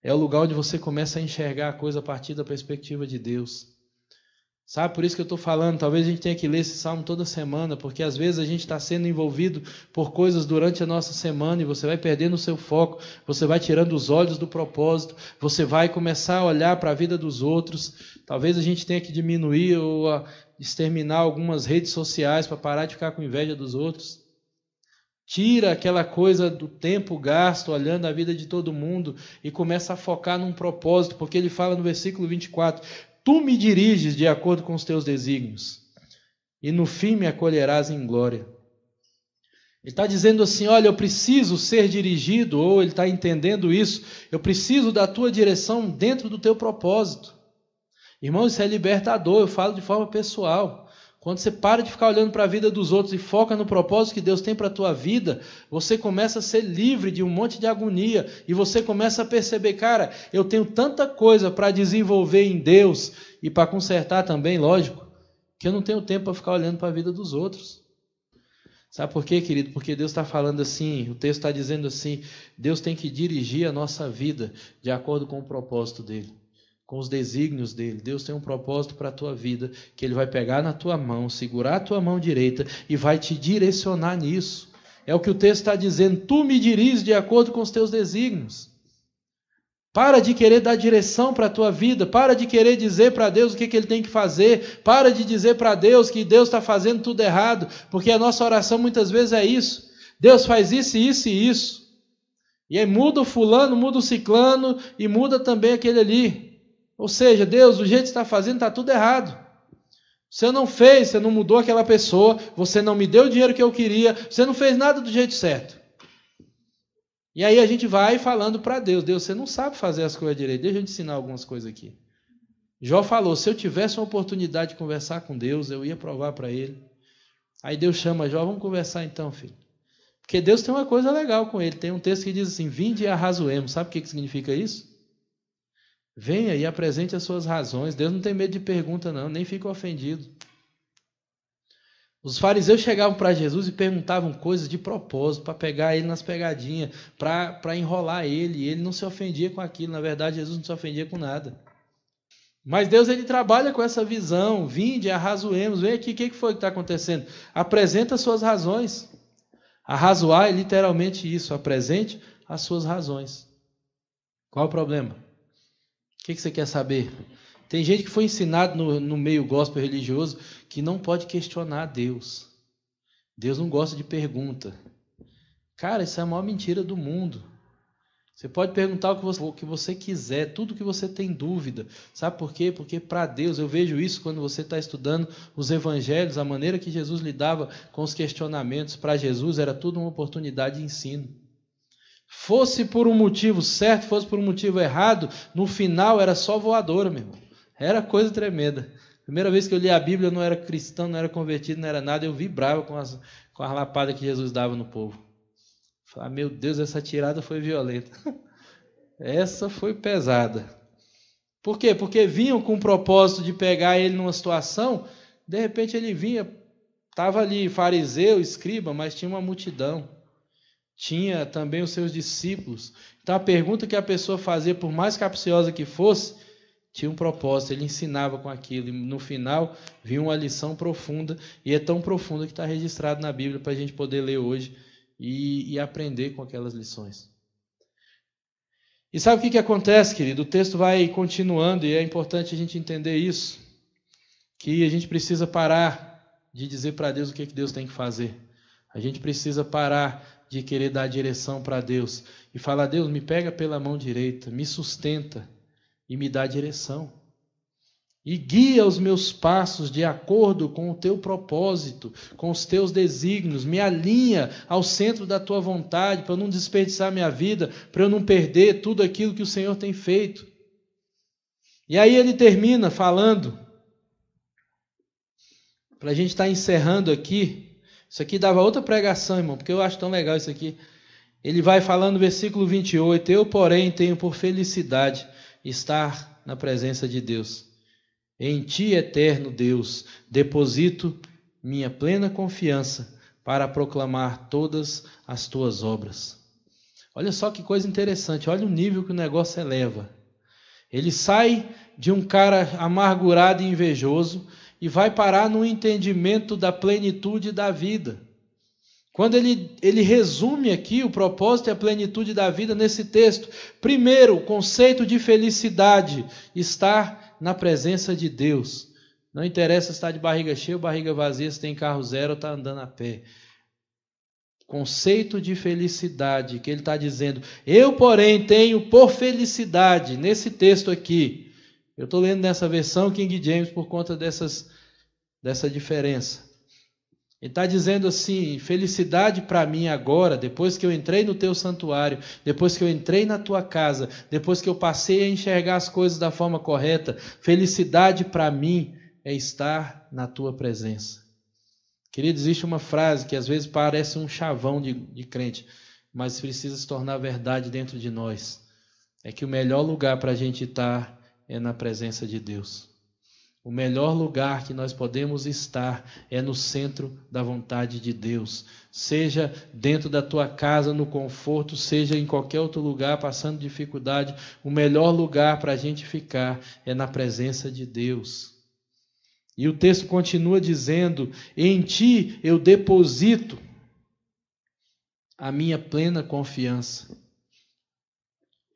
Speaker 1: É o lugar onde você começa a enxergar a coisa a partir da perspectiva de Deus. Sabe, por isso que eu estou falando, talvez a gente tenha que ler esse salmo toda semana, porque às vezes a gente está sendo envolvido por coisas durante a nossa semana e você vai perdendo o seu foco, você vai tirando os olhos do propósito, você vai começar a olhar para a vida dos outros. Talvez a gente tenha que diminuir ou exterminar algumas redes sociais para parar de ficar com inveja dos outros. Tira aquela coisa do tempo gasto olhando a vida de todo mundo e começa a focar num propósito, porque ele fala no versículo 24, tu me diriges de acordo com os teus desígnios, e no fim me acolherás em glória. Ele está dizendo assim, olha, eu preciso ser dirigido, ou ele está entendendo isso, eu preciso da tua direção dentro do teu propósito. Irmão, isso é libertador, eu falo de forma pessoal. Quando você para de ficar olhando para a vida dos outros e foca no propósito que Deus tem para a tua vida, você começa a ser livre de um monte de agonia e você começa a perceber, cara, eu tenho tanta coisa para desenvolver em Deus e para consertar também, lógico, que eu não tenho tempo para ficar olhando para a vida dos outros. Sabe por quê, querido? Porque Deus está falando assim, o texto está dizendo assim, Deus tem que dirigir a nossa vida de acordo com o propósito dele, com os desígnios dele. Deus tem um propósito para a tua vida, que ele vai pegar na tua mão, segurar a tua mão direita e vai te direcionar nisso. É o que o texto está dizendo, tu me diriges de acordo com os teus desígnios. Para de querer dar direção para a tua vida, para de querer dizer para Deus o que ele tem que fazer, para de dizer para Deus que Deus está fazendo tudo errado, porque a nossa oração muitas vezes é isso, Deus faz isso, isso e isso, e aí muda o fulano, muda o ciclano e muda também aquele ali, ou seja, Deus, o jeito que está fazendo está tudo errado, você não fez, você não mudou aquela pessoa, você não me deu o dinheiro que eu queria, você não fez nada do jeito certo. E aí a gente vai falando para Deus, Deus, você não sabe fazer as coisas direito, deixa eu te ensinar algumas coisas aqui. Jó falou, se eu tivesse uma oportunidade de conversar com Deus, eu ia provar para ele. Aí Deus chama Jó, vamos conversar então, filho. Porque Deus tem uma coisa legal com ele, tem um texto que diz assim, vinde e arrazoemos, sabe o que significa isso? Venha e apresente as suas razões, Deus não tem medo de pergunta não, nem fica ofendido. Os fariseus chegavam para Jesus e perguntavam coisas de propósito, para pegar ele nas pegadinhas, para enrolar ele, e ele não se ofendia com aquilo. Na verdade, Jesus não se ofendia com nada. Mas Deus, ele trabalha com essa visão, vinde, arrazoemos, vem aqui, o que foi que está acontecendo? Apresenta as suas razões. Arrazoar é literalmente isso, apresente as suas razões. Qual o problema? O que você quer saber? Tem gente que foi ensinado no meio gospel religioso que não pode questionar Deus. Deus não gosta de pergunta. Cara, isso é a maior mentira do mundo. Você pode perguntar o que você quiser, tudo que você tem dúvida. Sabe por quê? Porque para Deus, eu vejo isso quando você está estudando os evangelhos, a maneira que Jesus lidava com os questionamentos. Para Jesus era tudo uma oportunidade de ensino. Fosse por um motivo certo, fosse por um motivo errado, no final era só voadora, meu irmão. Era coisa tremenda. Primeira vez que eu li a Bíblia, eu não era cristão, não era convertido, não era nada. Eu vibrava com as lapadas que Jesus dava no povo. Falei, meu Deus, essa tirada foi violenta. Essa foi pesada. Por quê? Porque vinham com o propósito de pegar ele numa situação, de repente ele vinha, estava ali fariseu, escriba, mas tinha uma multidão. Tinha também os seus discípulos. Então a pergunta que a pessoa fazia, por mais capciosa que fosse, tinha um propósito, ele ensinava com aquilo, e no final vinha uma lição profunda, e é tão profunda que está registrado na Bíblia para a gente poder ler hoje e aprender com aquelas lições. E sabe o que acontece, querido? O texto vai continuando, e é importante a gente entender isso, que a gente precisa parar de dizer para Deus o que Deus tem que fazer. A gente precisa parar de querer dar direção para Deus e falar, Deus, me pega pela mão direita, me sustenta, e me dá direção. E guia os meus passos de acordo com o teu propósito, com os teus desígnios. Me alinha ao centro da tua vontade, para eu não desperdiçar minha vida, para eu não perder tudo aquilo que o Senhor tem feito. E aí ele termina falando, para a gente estar encerrando aqui. Isso aqui dava outra pregação, irmão, porque eu acho tão legal isso aqui. Ele vai falando no versículo 28, eu, porém, tenho por felicidade estar na presença de Deus. Em ti, eterno Deus, deposito minha plena confiança para proclamar todas as tuas obras. Olha só que coisa interessante, olha o nível que o negócio eleva. Ele sai de um cara amargurado e invejoso e vai parar no entendimento da plenitude da vida. Quando ele resume aqui o propósito e a plenitude da vida nesse texto, primeiro, o conceito de felicidade, estar na presença de Deus. Não interessa se está de barriga cheia ou barriga vazia, se tem carro zero ou está andando a pé. Conceito de felicidade, que ele está dizendo, eu, porém, tenho por felicidade, nesse texto aqui, eu estou lendo nessa versão King James por conta dessa diferença. Ele está dizendo assim, felicidade para mim agora, depois que eu entrei no teu santuário, depois que eu entrei na tua casa, depois que eu passei a enxergar as coisas da forma correta, felicidade para mim é estar na tua presença. Querido, existe uma frase que às vezes parece um chavão de crente, mas precisa se tornar verdade dentro de nós. É que o melhor lugar para a gente estar é na presença de Deus. O melhor lugar que nós podemos estar é no centro da vontade de Deus. Seja dentro da tua casa, no conforto, seja em qualquer outro lugar, passando dificuldade, o melhor lugar para a gente ficar é na presença de Deus. E o texto continua dizendo: em ti eu deposito a minha plena confiança.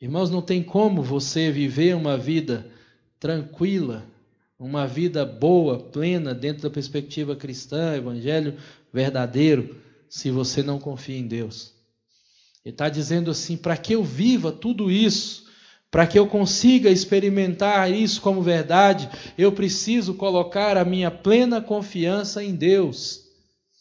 Speaker 1: Irmãos, não tem como você viver uma vida tranquila, uma vida boa, plena, dentro da perspectiva cristã, evangelho verdadeiro, se você não confia em Deus. Ele está dizendo assim: para que eu viva tudo isso, para que eu consiga experimentar isso como verdade, eu preciso colocar a minha plena confiança em Deus.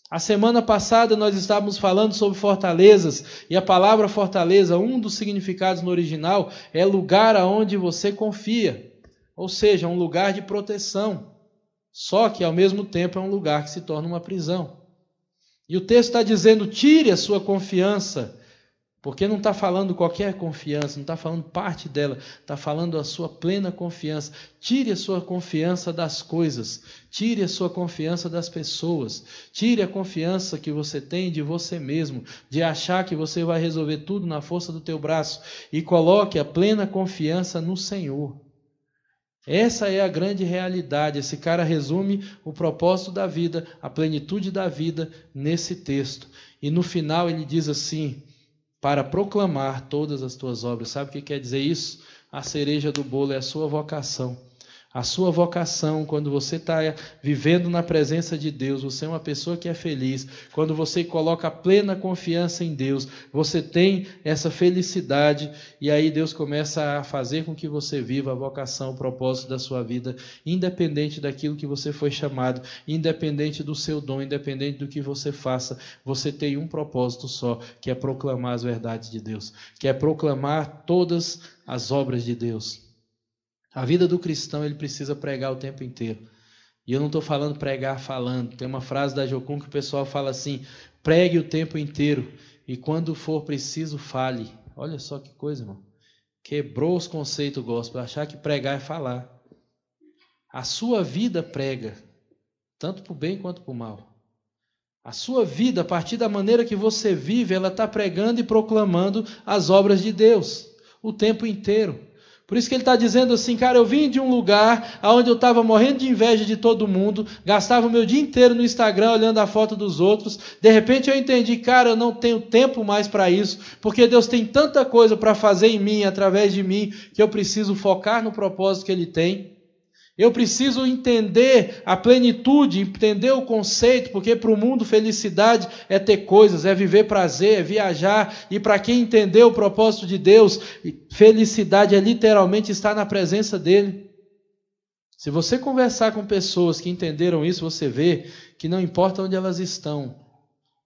Speaker 1: A semana passada nós estávamos falando sobre fortalezas, e a palavra fortaleza, um dos significados no original, é lugar aonde você confia, ou seja, um lugar de proteção, só que ao mesmo tempo é um lugar que se torna uma prisão. E o texto está dizendo: tire a sua confiança, porque não está falando qualquer confiança, não está falando parte dela, está falando a sua plena confiança. Tire a sua confiança das coisas, tire a sua confiança das pessoas, tire a confiança que você tem de você mesmo, de achar que você vai resolver tudo na força do teu braço, e coloque a plena confiança no Senhor. Essa é a grande realidade. Esse cara resume o propósito da vida, a plenitude da vida nesse texto. E no final ele diz assim: para proclamar todas as tuas obras. Sabe o que quer dizer isso? A cereja do bolo é a sua vocação. A sua vocação, quando você está vivendo na presença de Deus, você é uma pessoa que é feliz. Quando você coloca a plena confiança em Deus, você tem essa felicidade, e aí Deus começa a fazer com que você viva a vocação, o propósito da sua vida, independente daquilo que você foi chamado, independente do seu dom, independente do que você faça. Você tem um propósito só, que é proclamar as verdades de Deus, que é proclamar todas as obras de Deus. A vida do cristão, ele precisa pregar o tempo inteiro. E eu não estou falando pregar falando. Tem uma frase da Jocum que o pessoal fala assim: pregue o tempo inteiro e quando for preciso, fale. Olha só que coisa, irmão. Quebrou os conceitos gospel, achar que pregar é falar. A sua vida prega, tanto para o bem quanto para o mal. A sua vida, a partir da maneira que você vive, ela está pregando e proclamando as obras de Deus o tempo inteiro. Por isso que ele está dizendo assim: cara, eu vim de um lugar onde eu estava morrendo de inveja de todo mundo, gastava o meu dia inteiro no Instagram olhando a foto dos outros. De repente eu entendi: cara, eu não tenho tempo mais para isso, porque Deus tem tanta coisa para fazer em mim, através de mim, que eu preciso focar no propósito que Ele tem. Eu preciso entender a plenitude, entender o conceito, porque para o mundo felicidade é ter coisas, é viver prazer, é viajar. E para quem entendeu o propósito de Deus, felicidade é literalmente estar na presença dEle. Se você conversar com pessoas que entenderam isso, você vê que não importa onde elas estão,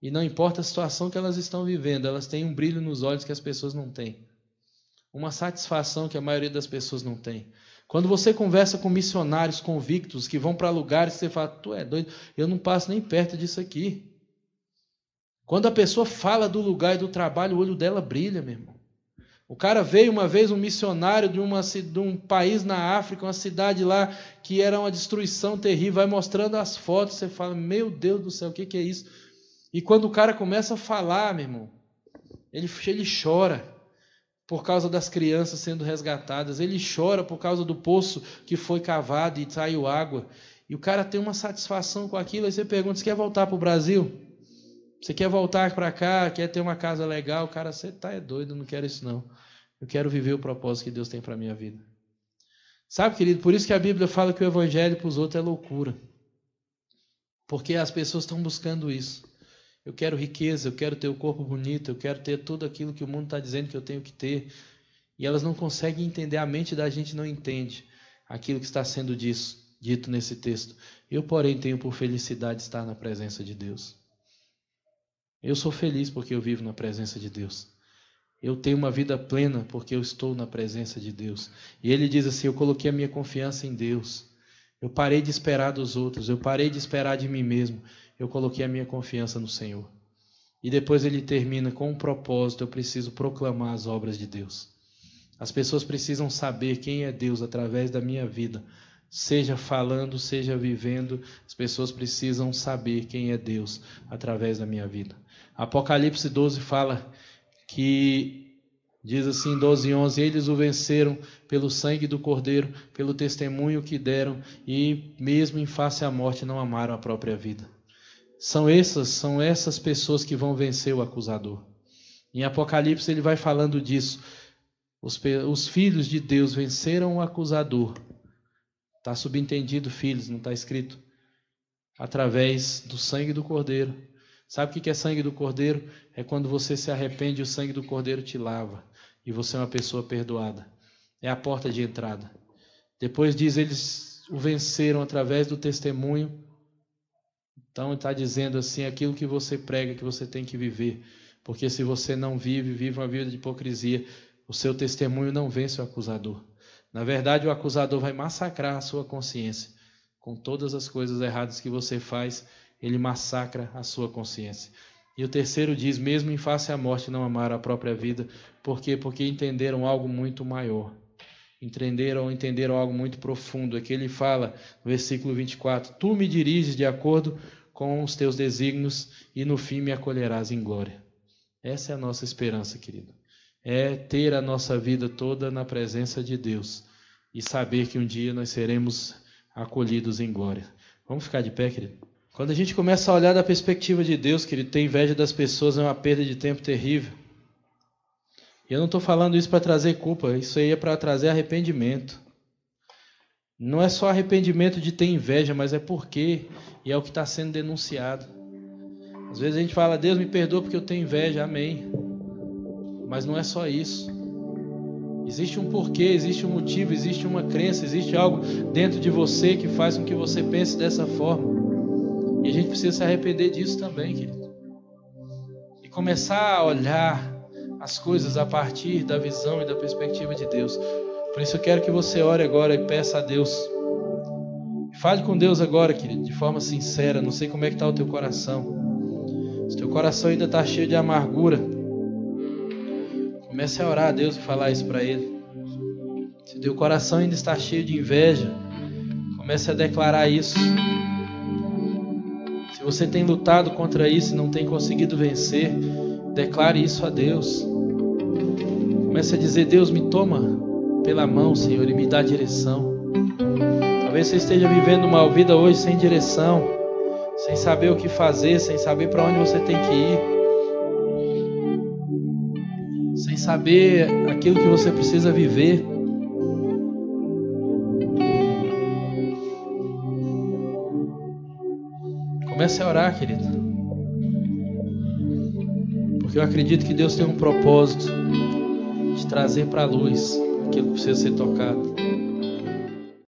Speaker 1: e não importa a situação que elas estão vivendo, elas têm um brilho nos olhos que as pessoas não têm. Uma satisfação que a maioria das pessoas não tem. Quando você conversa com missionários convictos que vão para lugares que você fala: tu é doido, eu não passo nem perto disso aqui. Quando a pessoa fala do lugar e do trabalho, o olho dela brilha, meu irmão. O cara veio uma vez, um missionário de um país na África, uma cidade lá que era uma destruição terrível, vai mostrando as fotos, você fala: meu Deus do céu, o que é isso? E quando o cara começa a falar, meu irmão, ele chora por causa das crianças sendo resgatadas, ele chora por causa do poço que foi cavado e saiu água, e o cara tem uma satisfação com aquilo. Aí você pergunta: você quer voltar para o Brasil? Você quer voltar para cá? Quer ter uma casa legal? O cara: você é doido, eu não quero isso não, eu quero viver o propósito que Deus tem para a minha vida. Sabe, querido, por isso que a Bíblia fala que o evangelho para os outros é loucura, porque as pessoas estão buscando isso. Eu quero riqueza, eu quero ter o corpo bonito, eu quero ter tudo aquilo que o mundo está dizendo que eu tenho que ter. E elas não conseguem entender, a mente da gente não entende aquilo que está sendo dito nesse texto. Eu, porém, tenho por felicidade estar na presença de Deus. Eu sou feliz porque eu vivo na presença de Deus. Eu tenho uma vida plena porque eu estou na presença de Deus. E ele diz assim: eu coloquei a minha confiança em Deus. Eu parei de esperar dos outros, eu parei de esperar de mim mesmo. Eu coloquei a minha confiança no Senhor. E depois ele termina com um propósito: eu preciso proclamar as obras de Deus. As pessoas precisam saber quem é Deus através da minha vida. Seja falando, seja vivendo, as pessoas precisam saber quem é Deus através da minha vida. Apocalipse 12 fala que, diz assim, 12:11, eles o venceram pelo sangue do Cordeiro, pelo testemunho que deram, e mesmo em face à morte não amaram a própria vida. São essas pessoas que vão vencer o acusador. Em Apocalipse ele vai falando disso. Os filhos de Deus venceram o acusador. Está subentendido filhos, não está escrito? Através do sangue do Cordeiro. Sabe o que é sangue do Cordeiro? É quando você se arrepende e o sangue do Cordeiro te lava. E você é uma pessoa perdoada. É a porta de entrada. Depois diz, eles o venceram através do testemunho. Então está dizendo assim, aquilo que você prega, que você tem que viver. Porque se você não vive uma vida de hipocrisia, o seu testemunho não vence o acusador. Na verdade, o acusador vai massacrar a sua consciência. Com todas as coisas erradas que você faz, ele massacra a sua consciência. E o terceiro diz, mesmo em face à morte, não amaram a própria vida. Por quê? Porque entenderam algo muito maior. Entenderam algo muito profundo. Aqui ele fala, no versículo 24, tu me diriges de acordo com os teus desígnios e no fim me acolherás em glória. Essa é a nossa esperança, querido. É ter a nossa vida toda na presença de Deus e saber que um dia nós seremos acolhidos em glória. Vamos ficar de pé, querido? Quando a gente começa a olhar da perspectiva de Deus, querido, ter inveja das pessoas é uma perda de tempo terrível. E eu não estou falando isso para trazer culpa, isso aí é para trazer arrependimento. Não é só arrependimento de ter inveja, mas é porque, e é o que está sendo denunciado. Às vezes a gente fala, Deus me perdoa porque eu tenho inveja, amém. Mas não é só isso. Existe um porquê, existe um motivo, existe uma crença, existe algo dentro de você que faz com que você pense dessa forma. E a gente precisa se arrepender disso também, querido. E começar a olhar as coisas a partir da visão e da perspectiva de Deus. Por isso eu quero que você ore agora e peça a Deus. Fale com Deus agora, querido, de forma sincera. Não sei como é que está o teu coração. Se teu coração ainda está cheio de amargura, comece a orar a Deus e falar isso para Ele. Se teu coração ainda está cheio de inveja, comece a declarar isso. Se você tem lutado contra isso e não tem conseguido vencer, declare isso a Deus. Comece a dizer, Deus, me toma pela mão, Senhor, e me dá direção. Talvez você esteja vivendo uma vida hoje sem direção, sem saber o que fazer, sem saber para onde você tem que ir, sem saber aquilo que você precisa viver. Comece a orar, querido. Porque eu acredito que Deus tem um propósito de trazer para a luz aquilo que precisa ser tocado.